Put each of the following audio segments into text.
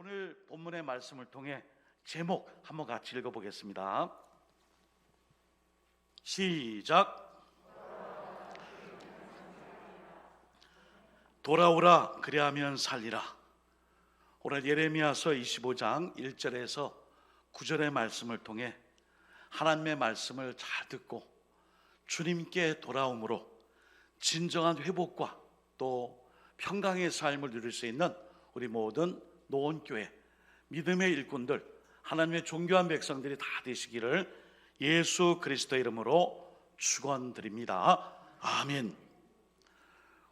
오늘 본문의 말씀을 통해 제목 한번 같이 읽어보겠습니다. 시작. 돌아오라, 그리하면 살리라. 오늘 예레미야서 25장 1절에서 9절의 말씀을 통해 하나님의 말씀을 잘 듣고 주님께 돌아옴으로 진정한 회복과 또 평강의 삶을 누릴 수 있는 우리 모든 노원교회 믿음의 일꾼들, 하나님의 존귀한 백성들이 다 되시기를 예수 그리스도의 이름으로 축원드립니다. 아멘.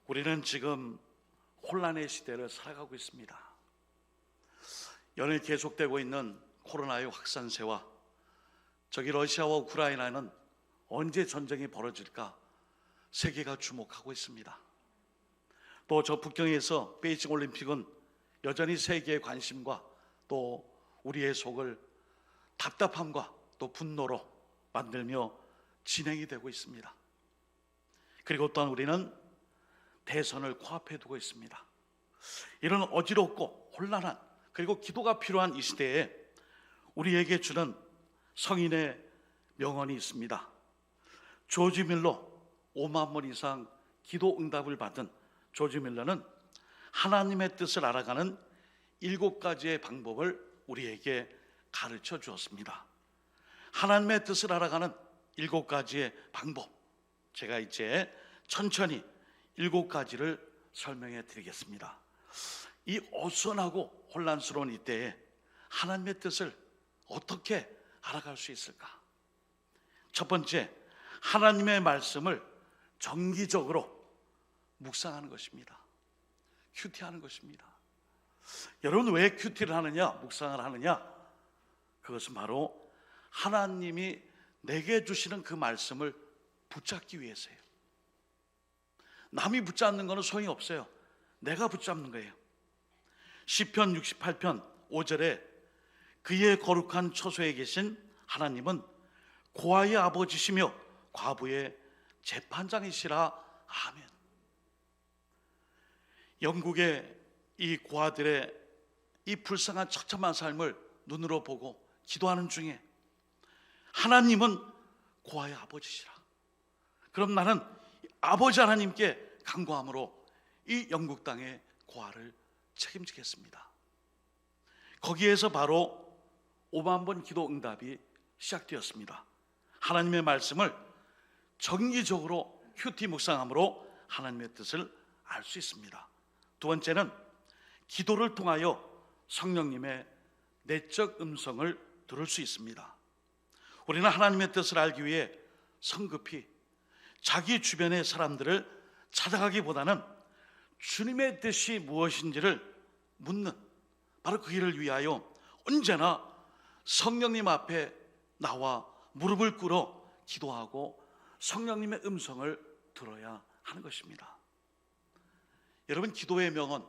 우리는 지금 혼란의 시대를 살아가고 있습니다. 연일 계속되고 있는 코로나의 확산세와 저기 러시아와 우크라이나는 언제 전쟁이 벌어질까 세계가 주목하고 있습니다. 또 저 북경에서 베이징 올림픽은 여전히 세계의 관심과 또 우리의 속을 답답함과 또 분노로 만들며 진행이 되고 있습니다. 그리고 또한 우리는 대선을 코앞에 두고 있습니다. 이런 어지럽고 혼란한 그리고 기도가 필요한 이 시대에 우리에게 주는 성인의 명언이 있습니다. 조지 밀러, 5만 번 이상 기도 응답을 받은 조지 밀러는 하나님의 뜻을 알아가는 7가지의 방법을 우리에게 가르쳐 주었습니다. 하나님의 뜻을 알아가는 7가지의 방법, 제가 이제 천천히 7가지를 설명해 드리겠습니다. 이 어수선하고 혼란스러운 이때에 하나님의 뜻을 어떻게 알아갈 수 있을까? 첫 번째, 하나님의 말씀을 정기적으로 묵상하는 것입니다. 큐티하는 것입니다. 여러분, 왜 큐티를 하느냐, 묵상을 하느냐? 그것은 바로 하나님이 내게 주시는 그 말씀을 붙잡기 위해서예요. 남이 붙잡는 것은 소용이 없어요. 내가 붙잡는 거예요. 시편 68편 5절에 그의 거룩한 처소에 계신 하나님은 고아의 아버지시며 과부의 재판장이시라. 아멘. 영국의 이 고아들의 이 불쌍한 처참한 삶을 눈으로 보고 기도하는 중에 하나님은 고아의 아버지시라. 그럼 나는 아버지 하나님께 간구함으로 이 영국 땅의 고아를 책임지겠습니다. 거기에서 바로 5만 번 기도 응답이 시작되었습니다. 하나님의 말씀을 정기적으로 큐티 묵상함으로 하나님의 뜻을 알 수 있습니다. 두 번째는 기도를 통하여 성령님의 내적 음성을 들을 수 있습니다. 우리는 하나님의 뜻을 알기 위해 성급히 자기 주변의 사람들을 찾아가기보다는 주님의 뜻이 무엇인지를 묻는, 바로 그 일을 위하여 언제나 성령님 앞에 나와 무릎을 꿇어 기도하고 성령님의 음성을 들어야 하는 것입니다. 여러분, 기도의 명언,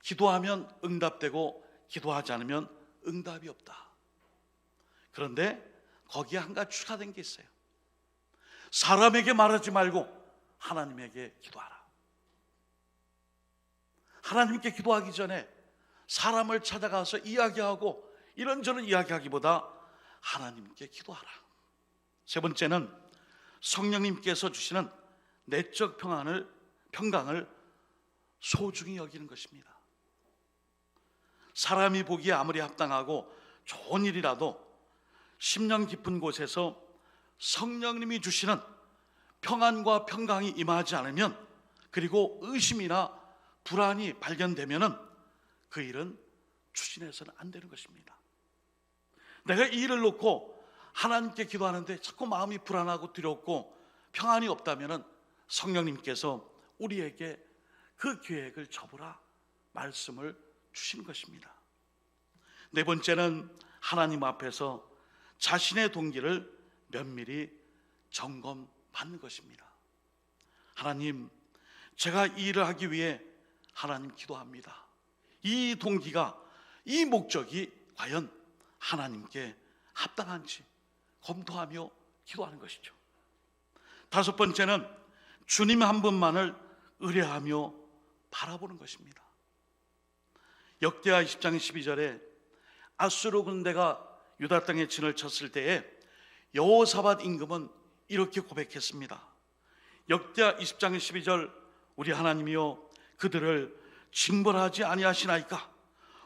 기도하면 응답되고 기도하지 않으면 응답이 없다. 그런데 거기에 한 가지 추가된 게 있어요. 사람에게 말하지 말고 하나님에게 기도하라. 하나님께 기도하기 전에 사람을 찾아가서 이야기하고 이런저런 이야기하기보다 하나님께 기도하라. 세 번째는 성령님께서 주시는 내적 평강을 소중히 여기는 것입니다. 사람이 보기에 아무리 합당하고 좋은 일이라도 심령 깊은 곳에서 성령님이 주시는 평안과 평강이 임하지 않으면, 그리고 의심이나 불안이 발견되면은 그 일은 추진해서는 안 되는 것입니다. 내가 이 일을 놓고 하나님께 기도하는데 자꾸 마음이 불안하고 두렵고 평안이 없다면은 성령님께서 우리에게 그 계획을 접으라 말씀을 주시는 것입니다. 네 번째는 하나님 앞에서 자신의 동기를 면밀히 점검받는 것입니다. 하나님, 제가 이 일을 하기 위해 하나님 기도합니다. 이 동기가, 이 목적이 과연 하나님께 합당한지 검토하며 기도하는 것이죠. 다섯 번째는 주님 한 분만을 의뢰하며 바라보는 것입니다. 역대하 20장 12절에 아수르 군대가 유다 땅에 진을 쳤을 때에 여호사밧 임금은 이렇게 고백했습니다. 역대하 20장 12절, 우리 하나님이여 그들을 징벌하지 아니하시나이까?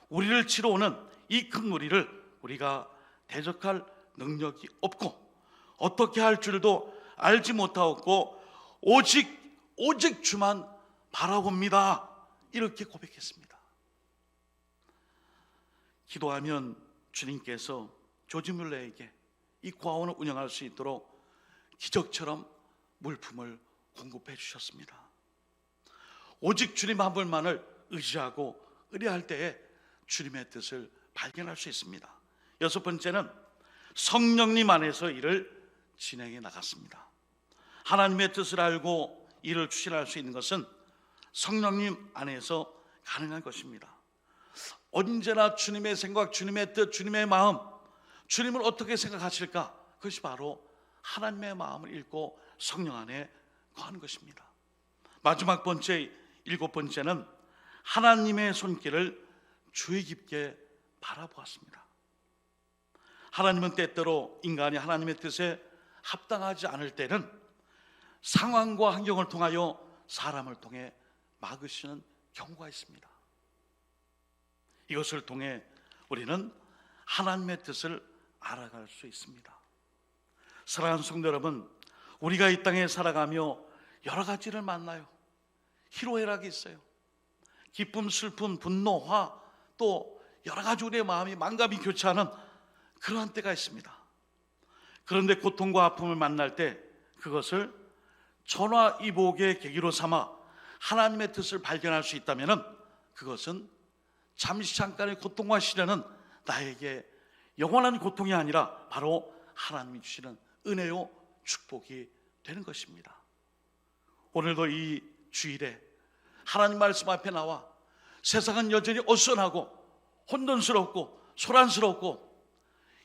우리를 치러 오는 이 큰 무리를 우리가 대적할 능력이 없고 어떻게 할 줄도 알지 못하였고 오직 주만 바라봅니다. 이렇게 고백했습니다. 기도하면 주님께서 조지 뮬러에게 이 고아원을 운영할 수 있도록 기적처럼 물품을 공급해 주셨습니다. 오직 주님 한 분만을 의지하고 의뢰할 때에 주님의 뜻을 발견할 수 있습니다. 여섯 번째는 성령님 안에서 일을 진행해 나갔습니다. 하나님의 뜻을 알고 일을 추진할 수 있는 것은 성령님 안에서 가능한 것입니다. 언제나 주님의 생각, 주님의 뜻, 주님의 마음, 주님을 어떻게 생각하실까? 그것이 바로 하나님의 마음을 읽고 성령 안에 거하는 것입니다. 마지막 번째, 일곱 번째는 하나님의 손길을 주의 깊게 바라보았습니다. 하나님은 때때로 인간이 하나님의 뜻에 합당하지 않을 때는 상황과 환경을 통하여 사람을 통해 막으시는 경우가 있습니다. 이것을 통해 우리는 하나님의 뜻을 알아갈 수 있습니다. 사랑하는 성도 여러분, 우리가 이 땅에 살아가며 여러 가지를 만나요. 희로애락이 있어요. 기쁨, 슬픔, 분노, 화, 또 여러 가지 우리의 마음이 만감이 교차하는 그러한 때가 있습니다. 그런데 고통과 아픔을 만날 때 그것을 전화위복의 계기로 삼아 하나님의 뜻을 발견할 수 있다면 그것은 잠시 잠깐의 고통과 시련은 나에게 영원한 고통이 아니라 바로 하나님이 주시는 은혜요 축복이 되는 것입니다. 오늘도 이 주일에 하나님 말씀 앞에 나와 세상은 여전히 어수선하고 혼돈스럽고 소란스럽고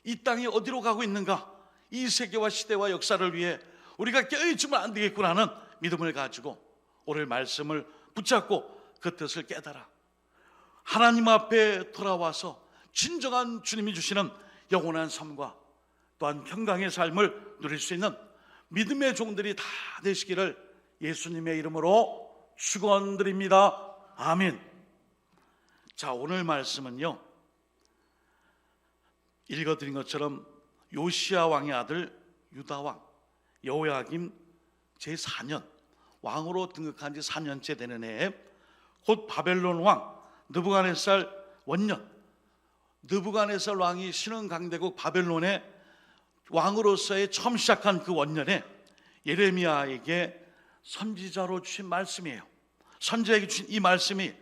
이 땅이 어디로 가고 있는가, 이 세계와 시대와 역사를 위해 우리가 깨어있으면 안 되겠구나 하는 믿음을 가지고 오늘 말씀을 붙잡고 그 뜻을 깨달아 하나님 앞에 돌아와서 진정한 주님이 주시는 영원한 삶과 또한 평강의 삶을 누릴 수 있는 믿음의 종들이 다 되시기를 예수님의 이름으로 축원드립니다. 아멘. 자, 오늘 말씀은요, 읽어드린 것처럼 요시야 왕의 아들 유다 왕 여호야김 제4년 왕으로 등극한 지 4년째 되는 해에 곧 바벨론 왕 느부갓네살 원년, 느부갓네살 왕이 신흥 강대국 바벨론의 왕으로서의 처음 시작한 그 원년에 예레미야에게 선지자로 주신 말씀이에요. 선지자에게 주신 이 말씀이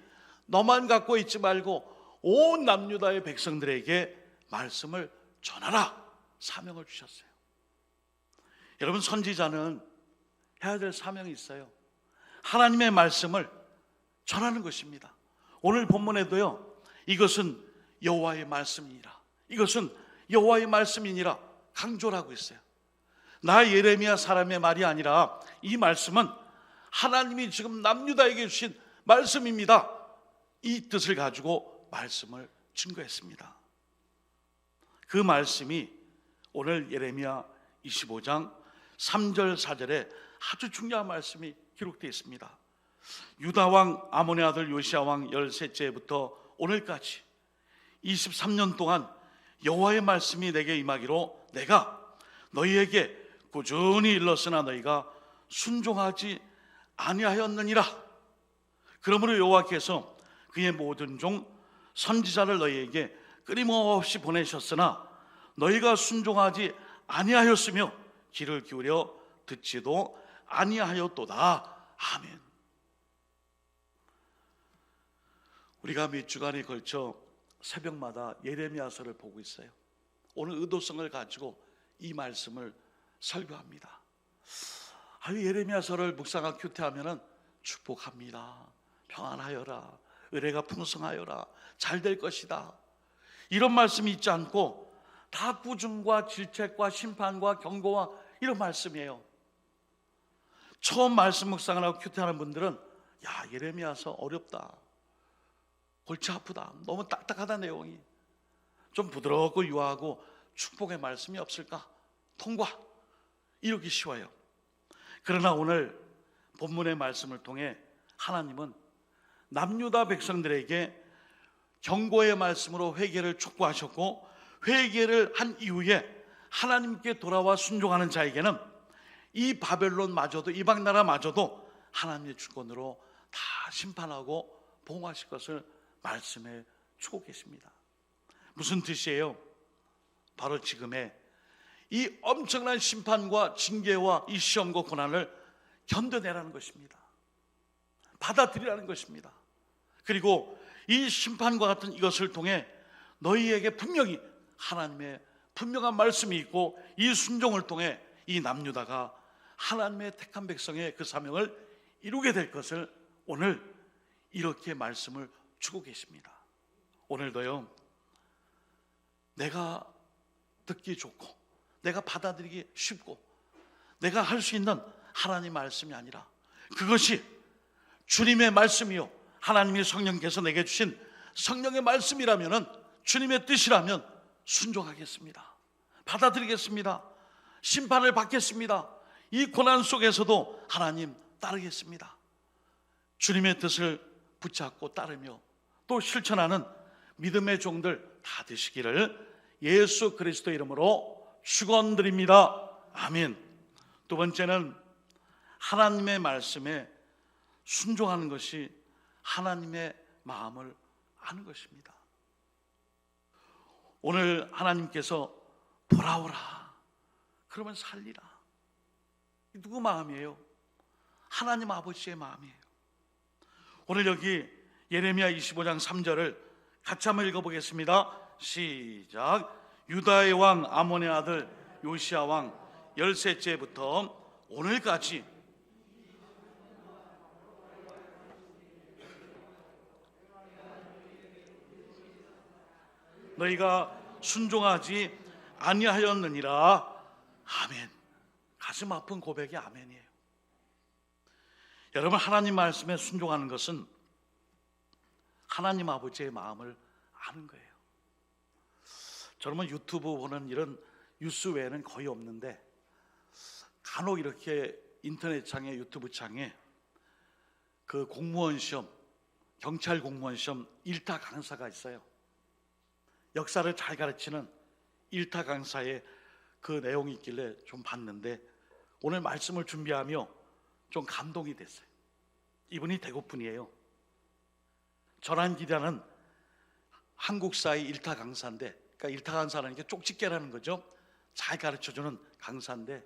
너만 갖고 있지 말고 온 남유다의 백성들에게 말씀을 전하라 사명을 주셨어요. 여러분, 선지자는 해야 될 사명이 있어요. 하나님의 말씀을 전하는 것입니다. 오늘 본문에도요, 이것은 여호와의 말씀이니라, 이것은 여호와의 말씀이니라 강조를 하고 있어요. 나 예레미야 사람의 말이 아니라 이 말씀은 하나님이 지금 남유다에게 주신 말씀입니다. 이 뜻을 가지고 말씀을 증거했습니다. 그 말씀이 오늘 예레미야 25장 3절 4절에 아주 중요한 말씀이 기록되어 있습니다. 유다 왕 아몬의 아들 요시야 왕 13세부터 오늘까지 23년 동안 여호와의 말씀이 내게 임하기로 내가 너희에게 꾸준히 일렀으나 너희가 순종하지 아니하였느니라. 그러므로 여호와께서 그의 모든 종 선지자를 너희에게 끊임없이 보내셨으나 너희가 순종하지 아니하였으며 귀를 기울여 듣지도 아니하였도다. 아멘. 우리가 몇 주간에 걸쳐 새벽마다 예레미야서를 보고 있어요. 오늘 의도성을 가지고 이 말씀을 설교합니다. 예레미야서를 묵상하고 큐티하면은 축복합니다, 평안하여라, 은혜가 풍성하여라, 잘 될 것이다, 이런 말씀이 있지 않고 다 꾸중과 질책과 심판과 경고와 이런 말씀이에요. 처음 말씀 묵상을 하고 큐티하는 분들은 야, 예레미야서 어렵다, 골치 아프다, 너무 딱딱하다, 내용이 좀 부드럽고 유하고 축복의 말씀이 없을까? 통과, 이러기 쉬워요. 그러나 오늘 본문의 말씀을 통해 하나님은 남유다 백성들에게 경고의 말씀으로 회개를 촉구하셨고, 회개를 한 이후에 하나님께 돌아와 순종하는 자에게는 이 바벨론마저도, 이방 나라마저도 하나님의 주권으로 다 심판하고 보응하실 것을 말씀해 주고 계십니다. 무슨 뜻이에요? 바로 지금의 이 엄청난 심판과 징계와 이 시험과 고난을 견뎌내라는 것입니다. 받아들이라는 것입니다. 그리고 이 심판과 같은 이것을 통해 너희에게 분명히 하나님의 분명한 말씀이 있고, 이 순종을 통해 이 남유다가 하나님의 택한 백성의 그 사명을 이루게 될 것을 오늘 이렇게 말씀을 주고 계십니다. 오늘도요, 내가 듣기 좋고 내가 받아들이기 쉽고 내가 할 수 있는 하나님 말씀이 아니라, 그것이 주님의 말씀이요 하나님의 성령께서 내게 주신 성령의 말씀이라면은, 주님의 뜻이라면 순종하겠습니다. 받아들이겠습니다. 심판을 받겠습니다. 이 고난 속에서도 하나님 따르겠습니다. 주님의 뜻을 붙잡고 따르며 또 실천하는 믿음의 종들 다 되시기를 예수 그리스도 이름으로 축원드립니다. 아멘. 두 번째는 하나님의 말씀에 순종하는 것이 하나님의 마음을 아는 것입니다. 오늘 하나님께서 돌아오라, 그러면 살리라. 누구 마음이에요? 하나님 아버지의 마음이에요. 오늘 여기 예레미야 25장 3절을 같이 한번 읽어보겠습니다. 시작. 유다의 왕 아몬의 아들 요시야 왕 13째부터 오늘까지 너희가 순종하지 아니하였느니라. 아멘. 가슴 아픈 고백이 아멘이에요. 여러분, 하나님 말씀에 순종하는 것은 하나님 아버지의 마음을 아는 거예요. 저는 유튜브 보는 이런 뉴스 외에는 거의 없는데, 간혹 이렇게 인터넷 창에, 유튜브 창에 그 공무원 시험, 경찰 공무원 시험 1타 강사가 있어요. 역사를 잘 가르치는 1타 강사의 그 내용이 있길래 좀 봤는데, 오늘 말씀을 준비하며 좀 감동이 됐어요. 이분이 대구 분이에요. 전환기라는 한국사의 1타 강사인데, 그러니까 1타 강사라는 게 쪽집게라는 거죠. 잘 가르쳐주는 강사인데,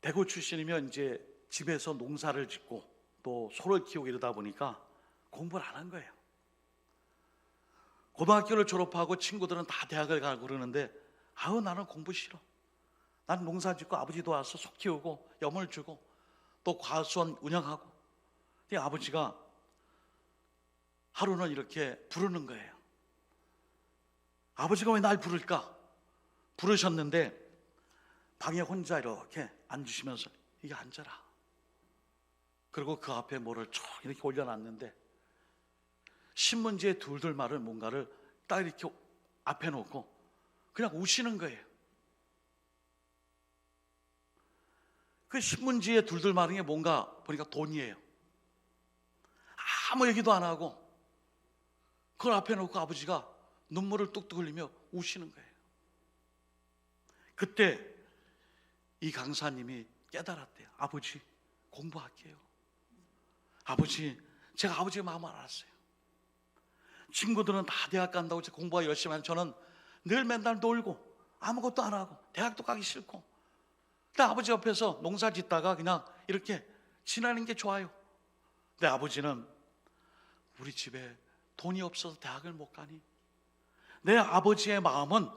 대구 출신이면 이제 집에서 농사를 짓고 또 소를 키우고 이러다 보니까 공부를 안 한 거예요. 고등학교를 졸업하고 친구들은 다 대학을 가고 그러는데, 아우 나는 공부 싫어. 나는 농사 짓고 아버지 도와서 소 키우고 염을 주고 또 과수원 운영하고. 근데 아버지가 하루는 이렇게 부르는 거예요. 아버지가 왜 날 부를까? 부르셨는데 방에 혼자 이렇게 앉으시면서 이게 앉아라. 그리고 그 앞에 뭐를 쭉 이렇게 올려놨는데, 신문지에 둘둘 마른 뭔가를 딱 이렇게 앞에 놓고 그냥 우시는 거예요. 그 신문지에 둘둘 마른 게 뭔가 보니까 돈이에요. 아무 얘기도 안 하고 그걸 앞에 놓고 아버지가 눈물을 뚝뚝 흘리며 우시는 거예요. 그때 이 강사님이 깨달았대요. 아버지, 공부할게요. 아버지, 제가 아버지의 마음을 알았어요. 친구들은 다 대학 간다고 공부가 열심히 하는 저는 늘 맨날 놀고 아무것도 안 하고 대학도 가기 싫고, 근데 아버지 옆에서 농사 짓다가 그냥 이렇게 지나는 게 좋아요. 근데 아버지는 우리 집에 돈이 없어서 대학을 못 가니 내 아버지의 마음은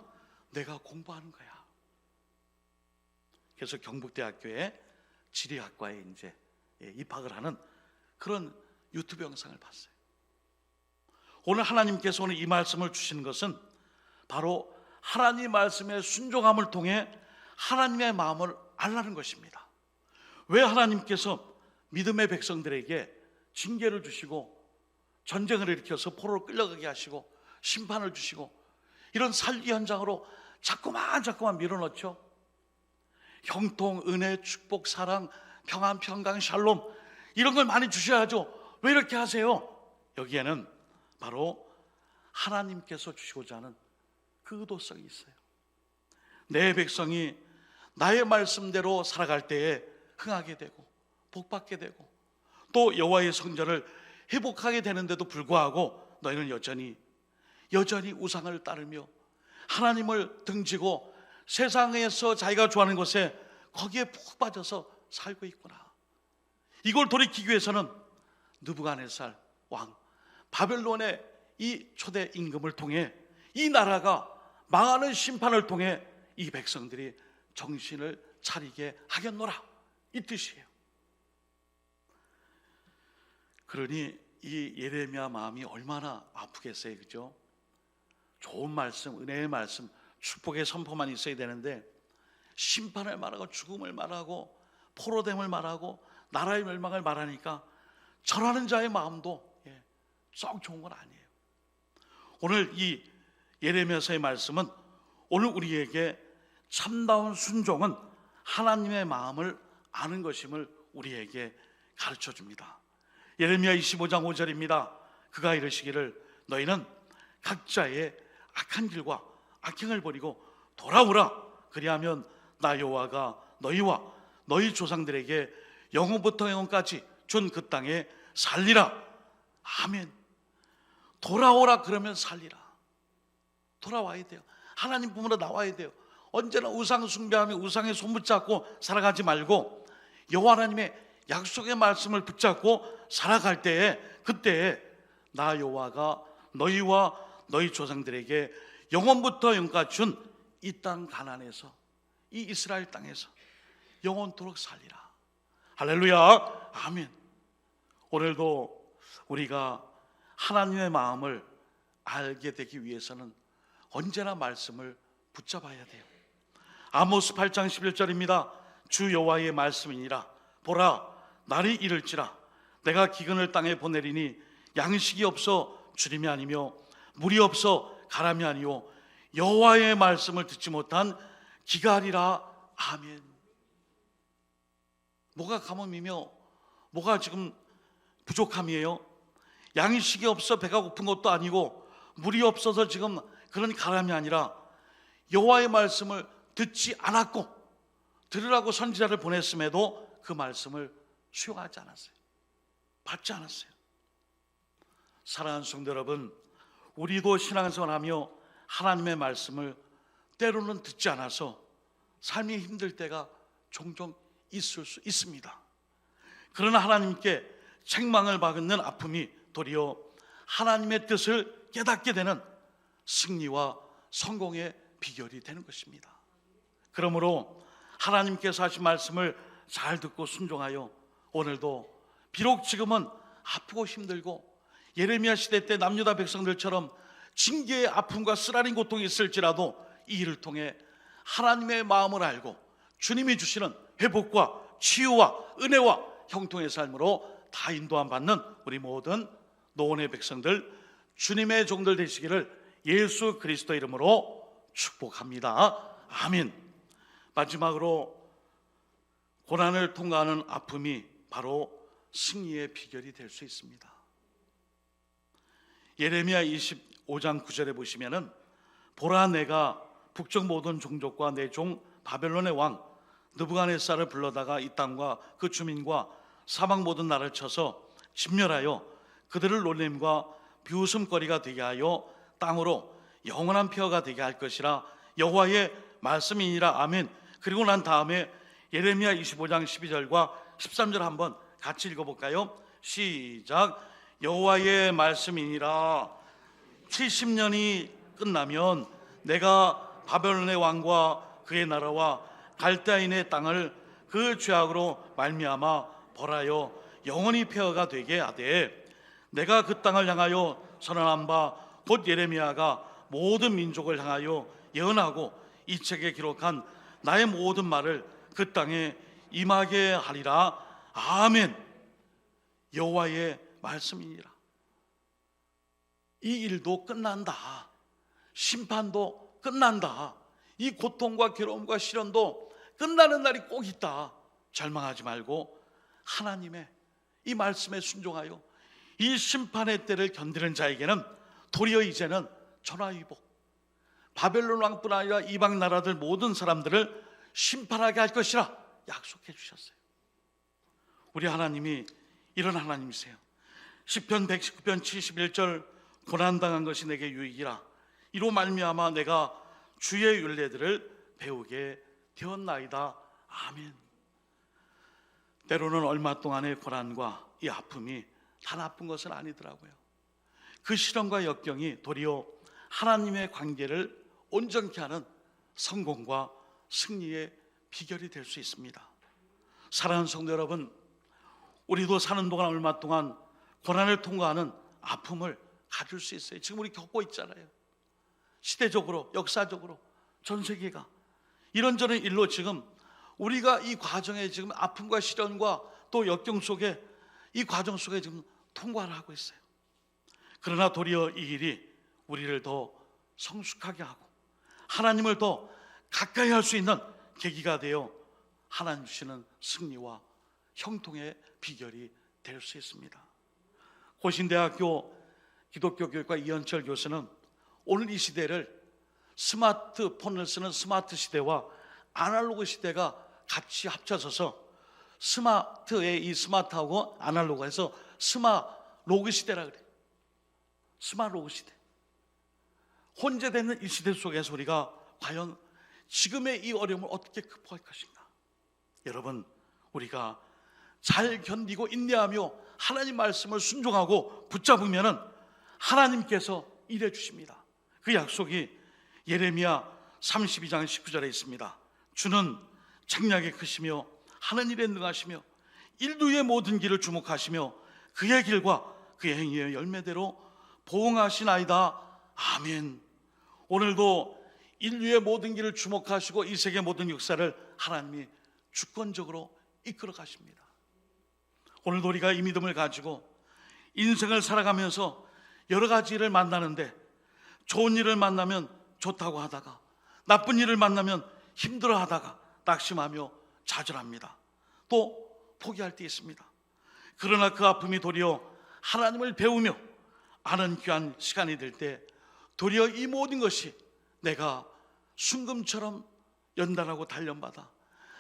내가 공부하는 거야. 그래서 경북대학교에 지리학과에 이제 입학을 하는 그런 유튜브 영상을 봤어요. 오늘 하나님께서 오늘 이 말씀을 주시는 것은 바로 하나님 말씀의 순종함을 통해 하나님의 마음을 알라는 것입니다. 왜 하나님께서 믿음의 백성들에게 징계를 주시고 전쟁을 일으켜서 포로로 끌려가게 하시고 심판을 주시고 이런 살기 현장으로 자꾸만 밀어넣죠. 형통, 은혜, 축복, 사랑, 평안, 평강, 샬롬 이런 걸 많이 주셔야죠. 왜 이렇게 하세요? 여기에는 바로 하나님께서 주시고자 하는 그 의도성이 있어요. 내 백성이 나의 말씀대로 살아갈 때에 흥하게 되고 복받게 되고 또 여호와의 성전을 회복하게 되는데도 불구하고 너희는 여전히 우상을 따르며 하나님을 등지고 세상에서 자기가 좋아하는 것에 거기에 푹 빠져서 살고 있구나. 이걸 돌이키기 위해서는 느부갓네살 왕 바벨론의 이 초대 임금을 통해 이 나라가 망하는 심판을 통해 이 백성들이 정신을 차리게 하겠노라, 이 뜻이에요. 그러니 이 예레미야 마음이 얼마나 아프겠어요, 그죠? 좋은 말씀, 은혜의 말씀, 축복의 선포만 있어야 되는데 심판을 말하고 죽음을 말하고 포로됨을 말하고 나라의 멸망을 말하니까 절하는 자의 마음도 썩 좋은 건 아니에요. 오늘 이 예레미야서의 말씀은 오늘 우리에게 참다운 순종은 하나님의 마음을 아는 것임을 우리에게 가르쳐 줍니다. 예레미야 25장 5절입니다. 그가 이르시기를 너희는 각자의 악한 길과 악행을 버리고 돌아오라. 그리하면 나 여호와가 너희와 너희 조상들에게 영원부터 영원까지 준 그 땅에 살리라. 아멘. 돌아오라 그러면 살리라. 돌아와야 돼요. 하나님 품으로 나와야 돼요. 언제나 우상 숭배하며 우상에 손붙잡고 살아가지 말고 여호와 하나님의 약속의 말씀을 붙잡고 살아갈 때에 그때 나 여호와가 너희와 너희 조상들에게 영원부터 영원까지 준 이 땅 가나안에서 이 이스라엘 땅에서 영원토록 살리라. 할렐루야. 아멘. 오늘도 우리가 하나님의 마음을 알게 되기 위해서는 언제나 말씀을 붙잡아야 돼요. 아모스 8장 11절입니다. 주 여호와의 말씀이니라. 보라, 날이 이를지라 내가 기근을 땅에 보내리니 양식이 없어 주림이 아니며 물이 없어 가람이 아니요 여호와의 말씀을 듣지 못한 기갈이라. 아멘. 뭐가 가뭄이며 뭐가 지금 부족함이에요? 양식이 없어 배가 고픈 것도 아니고 물이 없어서 지금 그런 가람이 아니라 여호와의 말씀을 듣지 않았고 들으라고 선지자를 보냈음에도 그 말씀을 수용하지 않았어요. 받지 않았어요. 사랑하는 성도 여러분, 우리도 신앙생활하며 하나님의 말씀을 때로는 듣지 않아서 삶이 힘들 때가 종종 있을 수 있습니다. 그러나 하나님께 책망을 받는 아픔이 도리어 하나님의 뜻을 깨닫게 되는 승리와 성공의 비결이 되는 것입니다. 그러므로 하나님께서 하신 말씀을 잘 듣고 순종하여 오늘도 비록 지금은 아프고 힘들고 예레미야 시대 때 남유다 백성들처럼 징계의 아픔과 쓰라린 고통이 있을지라도 이 일을 통해 하나님의 마음을 알고 주님이 주시는 회복과 치유와 은혜와 형통의 삶으로 다 인도함 받는 우리 모든 노원의 백성들, 주님의 종들 되시기를 예수 그리스도 이름으로 축복합니다. 아멘. 마지막으로 고난을 통과하는 아픔이 바로 승리의 비결이 될 수 있습니다. 예레미야 25장 9절에 보시면은 보라, 내가 북쪽 모든 종족과 내 종 바벨론의 왕 느부갓네살을 불러다가 이 땅과 그 주민과 사방 모든 나라를 쳐서 진멸하여 그들을 놀림과 비웃음거리가 되게 하여 땅으로 영원한 폐허가 되게 할 것이라 여호와의 말씀이니라. 아멘. 그리고 난 다음에 예레미야 25장 12절과 13절 한번 같이 읽어볼까요? 시작. 여호와의 말씀이니라. 70년이 끝나면 내가 바벨론의 왕과 그의 나라와 갈대아인의 땅을 그 죄악으로 말미암아 벌하여 영원히 폐허가 되게 하되 내가 그 땅을 향하여 선언한 바 곧 예레미야가 모든 민족을 향하여 예언하고 이 책에 기록한 나의 모든 말을 그 땅에 임하게 하리라. 아멘. 여호와의 말씀이니라. 이 일도 끝난다. 심판도 끝난다. 이 고통과 괴로움과 시련도 끝나는 날이 꼭 있다. 절망하지 말고 하나님의 이 말씀에 순종하여 이 심판의 때를 견디는 자에게는 도리어 이제는 전화위복, 바벨론 왕뿐 아니라 이방 나라들 모든 사람들을 심판하게 할 것이라 약속해 주셨어요. 우리 하나님이 이런 하나님이세요. 시편 119편 71절 고난당한 것이 내게 유익이라 이로 말미암아 내가 주의 율례들을 배우게 되었나이다. 아멘. 때로는 얼마 동안의 고난과 이 아픔이 다 나쁜 것은 아니더라고요. 그 시련과 역경이 도리어 하나님의 관계를 온전케 하는 성공과 승리의 비결이 될 수 있습니다. 사랑하는 성도 여러분, 우리도 사는 동안 얼마 동안 고난을 통과하는 아픔을 가질 수 있어요. 지금 우리 겪고 있잖아요. 시대적으로, 역사적으로 전 세계가 이런저런 일로 지금 우리가 이 과정에 지금 아픔과 시련과 또 역경 속에 이 과정 속에 지금 통과를 하고 있어요. 그러나 도리어 이 일이 우리를 더 성숙하게 하고 하나님을 더 가까이 할 수 있는 계기가 되어 하나님 주시는 승리와 형통의 비결이 될 수 있습니다. 고신대학교 기독교 교육과 이현철 교수는 오늘 이 시대를 스마트폰을 쓰는 스마트 시대와 아날로그 시대가 같이 합쳐져서 스마트의 이 스마트하고 아날로그에서 스마로그 시대라 그래요. 스마로그 시대. 혼재되는 이 시대 속에서 우리가 과연 지금의 이 어려움을 어떻게 극복할 것인가? 여러분, 우리가 잘 견디고 인내하며 하나님 말씀을 순종하고 붙잡으면은 하나님께서 일해 주십니다. 그 약속이 예레미야 32장 19절에 있습니다. 주는 책략에 크시며 하는 일에 능하시며 인류의 모든 길을 주목하시며 그의 길과 그의 행위의 열매대로 보응하시나이다. 아멘. 오늘도 인류의 모든 길을 주목하시고 이 세계 모든 역사를 하나님이 주권적으로 이끌어 가십니다. 오늘도 우리가 이 믿음을 가지고 인생을 살아가면서 여러 가지 일을 만나는데 좋은 일을 만나면 좋다고 하다가 나쁜 일을 만나면 힘들어 하다가 낙심하며 좌절합니다. 또 포기할 때 있습니다. 그러나 그 아픔이 도리어 하나님을 배우며 아는 귀한 시간이 될 때 도리어 이 모든 것이 내가 순금처럼 연단하고 단련받아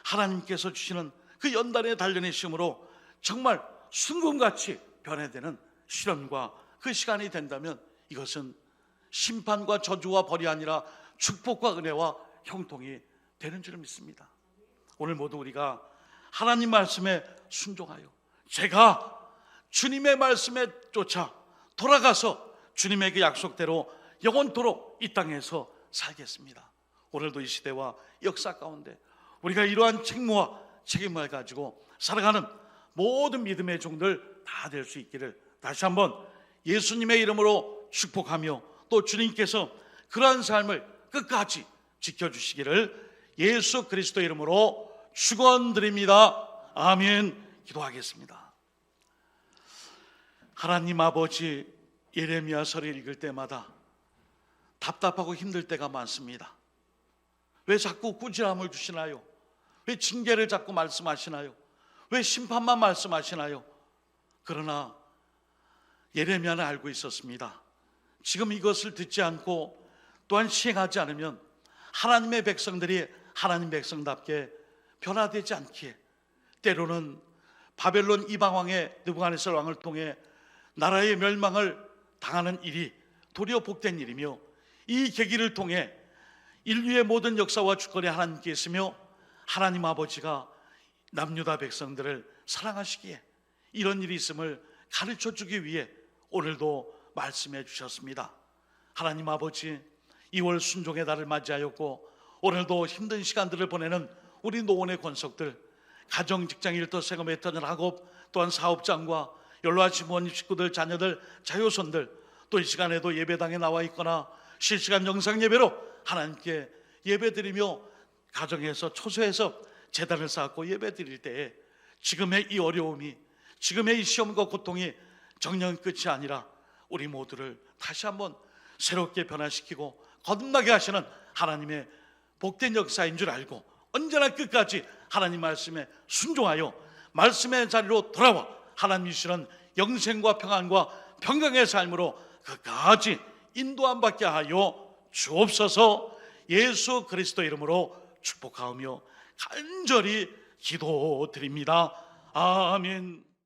하나님께서 주시는 그 연단의 단련의 시험으로 정말 순금같이 변해되는 시련과 그 시간이 된다면 이것은 심판과 저주와 벌이 아니라 축복과 은혜와 형통이 되는 줄 믿습니다. 오늘 모두 우리가 하나님 말씀에 순종하여 제가 주님의 말씀에 쫓아 돌아가서 주님의 그 약속대로 영원토록 이 땅에서 살겠습니다. 오늘도 이 시대와 역사 가운데 우리가 이러한 책무와 책임을 가지고 살아가는 모든 믿음의 종들 다 될 수 있기를 다시 한번 예수님의 이름으로 축복하며 또 주님께서 그러한 삶을 끝까지 지켜주시기를 예수 그리스도 이름으로 축원드립니다. 아멘. 기도하겠습니다. 하나님 아버지, 예레미야서를 읽을 때마다 답답하고 힘들 때가 많습니다. 왜 자꾸 꾸지람을 주시나요? 왜 징계를 자꾸 말씀하시나요? 왜 심판만 말씀하시나요? 그러나 예레미야는 알고 있었습니다. 지금 이것을 듣지 않고 또한 시행하지 않으면 하나님의 백성들이 하나님 백성답게 변화되지 않기에 때로는 바벨론 이방왕의 느부갓네살 왕을 통해 나라의 멸망을 당하는 일이 도리어 복된 일이며 이 계기를 통해 인류의 모든 역사와 주권이 하나님께 있으며 하나님 아버지가 남유다 백성들을 사랑하시기에 이런 일이 있음을 가르쳐주기 위해 오늘도 말씀해 주셨습니다. 하나님 아버지, 2월 순종의 달을 맞이하였고 오늘도 힘든 시간들을 보내는 우리 노원의 권속들, 가정, 직장, 일터, 생업에 했던 학업, 또한 사업장과 연로하신 부모님, 식구들, 자녀들, 자효손들, 또 이 시간에도 예배당에 나와 있거나 실시간 영상 예배로 하나님께 예배드리며 가정에서 초소해서 제단을 쌓고 예배드릴 때에 지금의 이 어려움이, 지금의 이 시험과 고통이 정녕 끝이 아니라 우리 모두를 다시 한번 새롭게 변화시키고 거듭나게 하시는 하나님의 복된 역사인 줄 알고 언제나 끝까지 하나님 말씀에 순종하여 말씀의 자리로 돌아와 하나님이 주시는 영생과 평안과 평강의 삶으로 끝까지 인도함 받게 하여 주옵소서. 예수 그리스도 이름으로 축복하오며 간절히 기도드립니다. 아멘.